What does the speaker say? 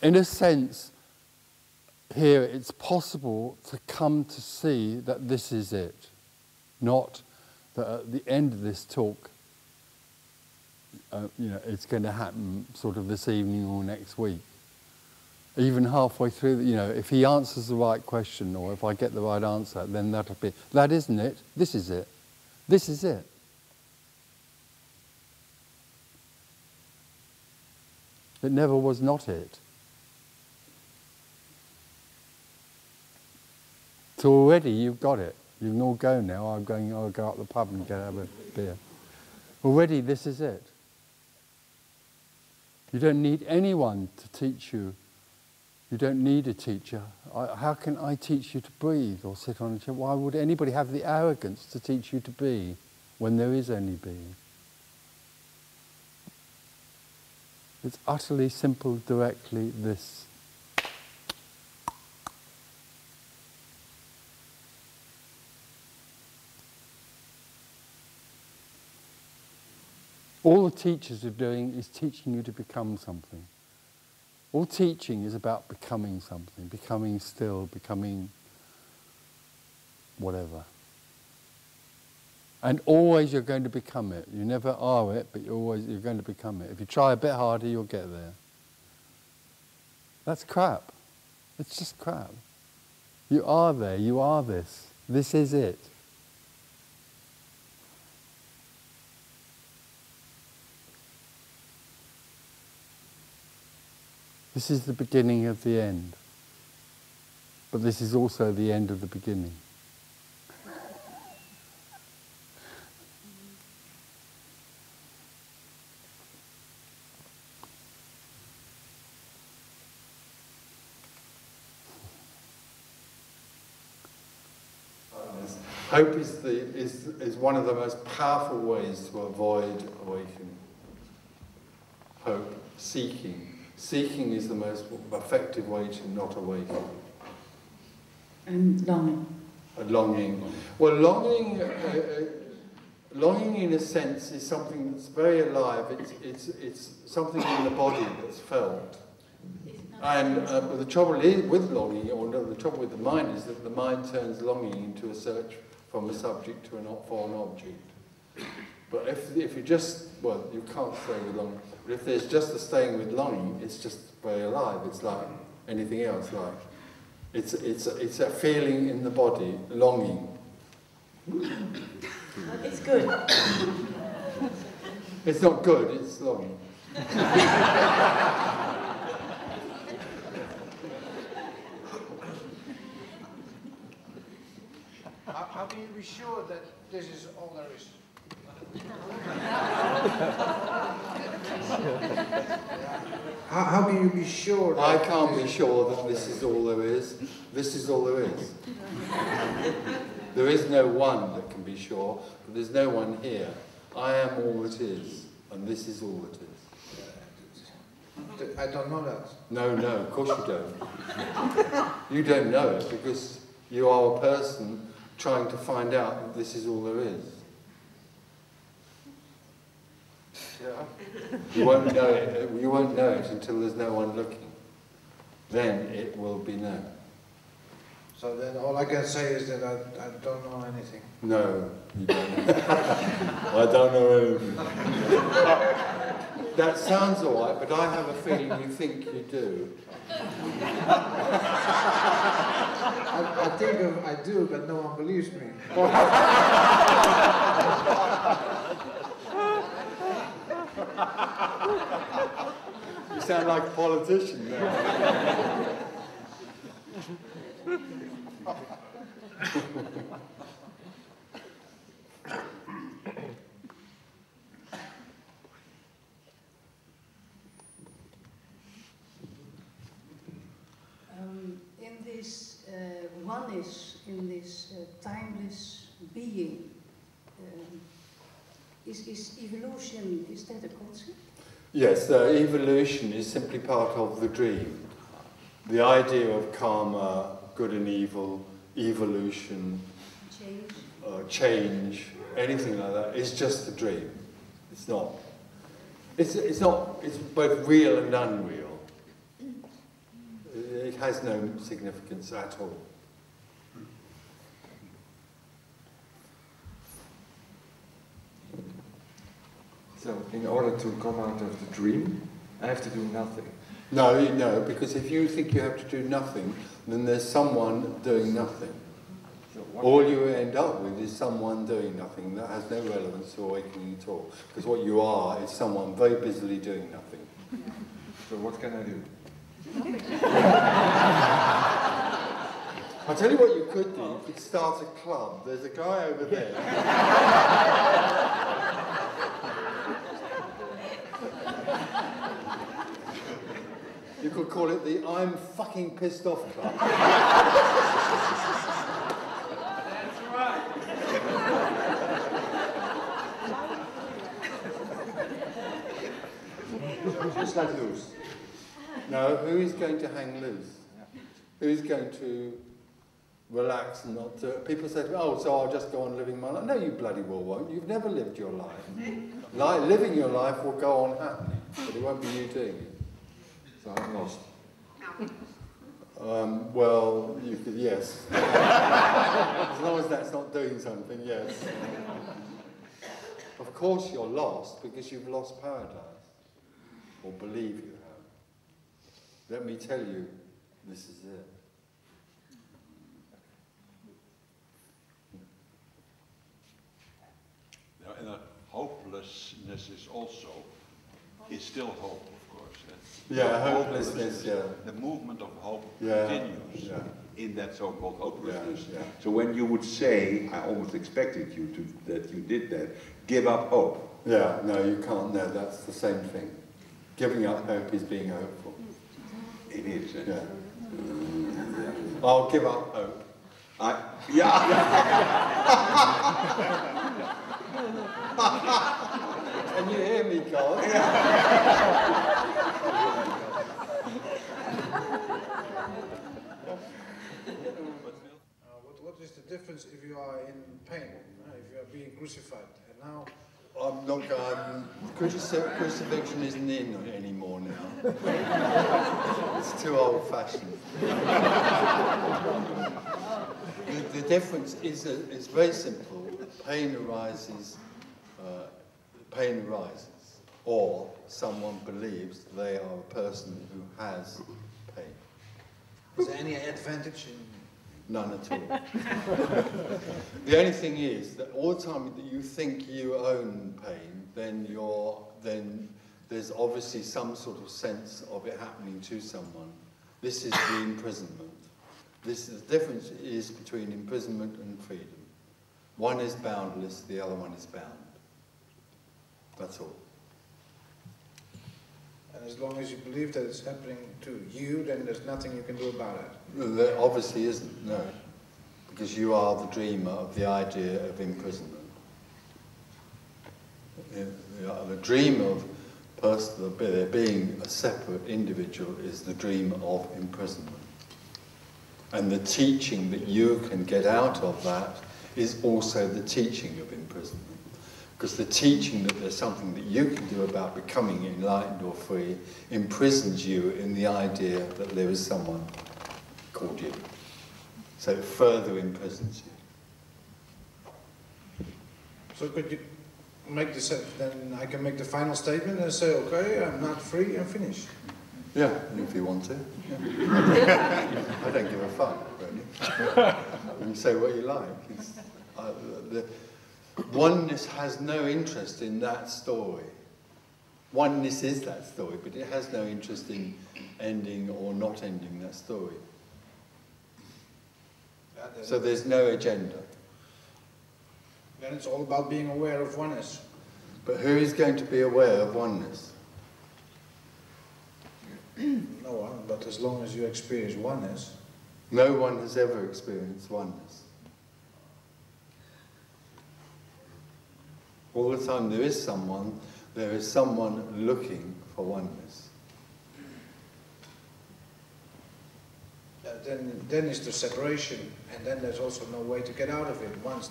in a sense, here it's possible to come to see that this is it. Not that at the end of this talk, it's going to happen sort of this evening or next week. Even halfway through, if he answers the right question or if I get the right answer, then that'll be, that isn't it, this is it. This is it. It never was not it. So already you've got it. You can all go now. I'll go up the pub and have a beer. Already this is it. You don't need anyone to teach you. You don't need a teacher. How can I teach you to breathe or sit on a chair? Why would anybody have the arrogance to teach you to be when there is only being? It's utterly simple, directly this. All the teachers are doing is teaching you to become something. All teaching is about becoming something, becoming still, becoming whatever. And always you're going to become it. You never are it, but you're going to become it. If you try a bit harder, you'll get there. That's crap. It's just crap. You are there, you are this. This is it. This is the beginning of the end. But this is also the end of the beginning. Hope is one of the most powerful ways to avoid awakening. Hope, seeking. Seeking is the most effective way to not awaken. And longing. Longing. Well, longing in a sense is something that's very alive. It's something in the body that's felt. And the trouble is with longing, or no, the trouble with the mind is that the mind turns longing into a search from a subject to for an object. But if you just, well, you can't stay with longing, but if there's just a staying with longing, it's just very alive. It's like anything else, like it's a feeling in the body, longing. It's good. It's not good, it's longing. How can you be sure that this is all there is? How can you be sure? I can't be sure that this is all there is. This is all there is. There is no one that can be sure, but there's no one here. I am all that is, and this is all that is. I don't know that. No, of course you don't. You don't know it because you are a person trying to find out that this is all there is. Yeah. You won't know it. You won't know it until there's no one looking. Then it will be known. So then all I can say is that I don't know anything. No, you don't know. I don't know anything. That sounds all right, but I have a feeling you think you do. I think I do, but no one believes me. You sound like a politician now. In this oneness, in this timeless being, is evolution, is that a concept? Yes, evolution is simply part of the dream. The idea of karma, good and evil, evolution, change, anything like that is just a dream. It's not. It's both real and unreal. it has no significance at all. So, in order to come out of the dream, I have to do nothing. No, because if you think you have to do nothing, then there's someone doing nothing. So All you end up with is someone doing nothing. That has no relevance to awakening at all. Because what you are is someone very busily doing nothing. So what can I do? I'll tell you what you could do. You could start a club. There's a guy over there. You could call it the I'm fucking pissed off club. That's right. Just let loose. No, who is going to hang loose? Who's going to relax and not do it? People say, oh, so I'll just go on living my life. No, you bloody well won't. You've never lived your life. Living your life will go on happily, but it won't be you doing it. So I'm lost. Well, you could, yes. As long as that's not doing something, yes. Of course you're lost because you've lost paradise, or believe you have. Let me tell you, this is it. And hopelessness is still hope, of course. Yeah, hopelessness, yeah. The movement of hope Yeah, continues yeah. in that so-called hopelessness. Yeah, yeah. So when you would say, I almost expected you that you did that, give up hope. Yeah, no, you can't. No, that's the same thing. Giving up hope is being hopeful. It is. Eh? Yeah. I'll give up hope. Yeah. Can you hear me, God? What is the difference if you are in pain, if you are being crucified? And now, I'm not going. Crucifixion isn't in anymore now. It's too old-fashioned. The difference is that it's very simple. Pain arises, or someone believes they are a person who has pain. is there any advantage in? None at all. The only thing is that all the time that you think you own pain, then there's obviously some sort of sense of it happening to someone. This is the imprisonment. The difference is between imprisonment and freedom. One is boundless, the other one is bound. That's all. And as long as you believe that it's happening to you, then there's nothing you can do about it. There obviously isn't, no. Because you are the dreamer of the idea of imprisonment. The dream of there being a separate individual is the dream of imprisonment. And the teaching that you can get out of that is also the teaching of imprisonment. Because the teaching that there's something that you can do about becoming enlightened or free imprisons you in the idea that there is someone called you. So it further imprisons you. So could you make then I can make the final statement and say, okay, I'm not free, I'm finished. Yeah, if you want to. Yeah. I don't give a fuck, really. You can say what you like. Oneness has no interest in that story. Oneness is that story, but it has no interest in ending or not ending that story. So there's no agenda. Then it's all about being aware of oneness. But who is going to be aware of oneness? No one, but as long as you experience oneness. No one has ever experienced oneness. All the time there is someone looking for oneness. Then is the separation, and then there's also no way to get out of it once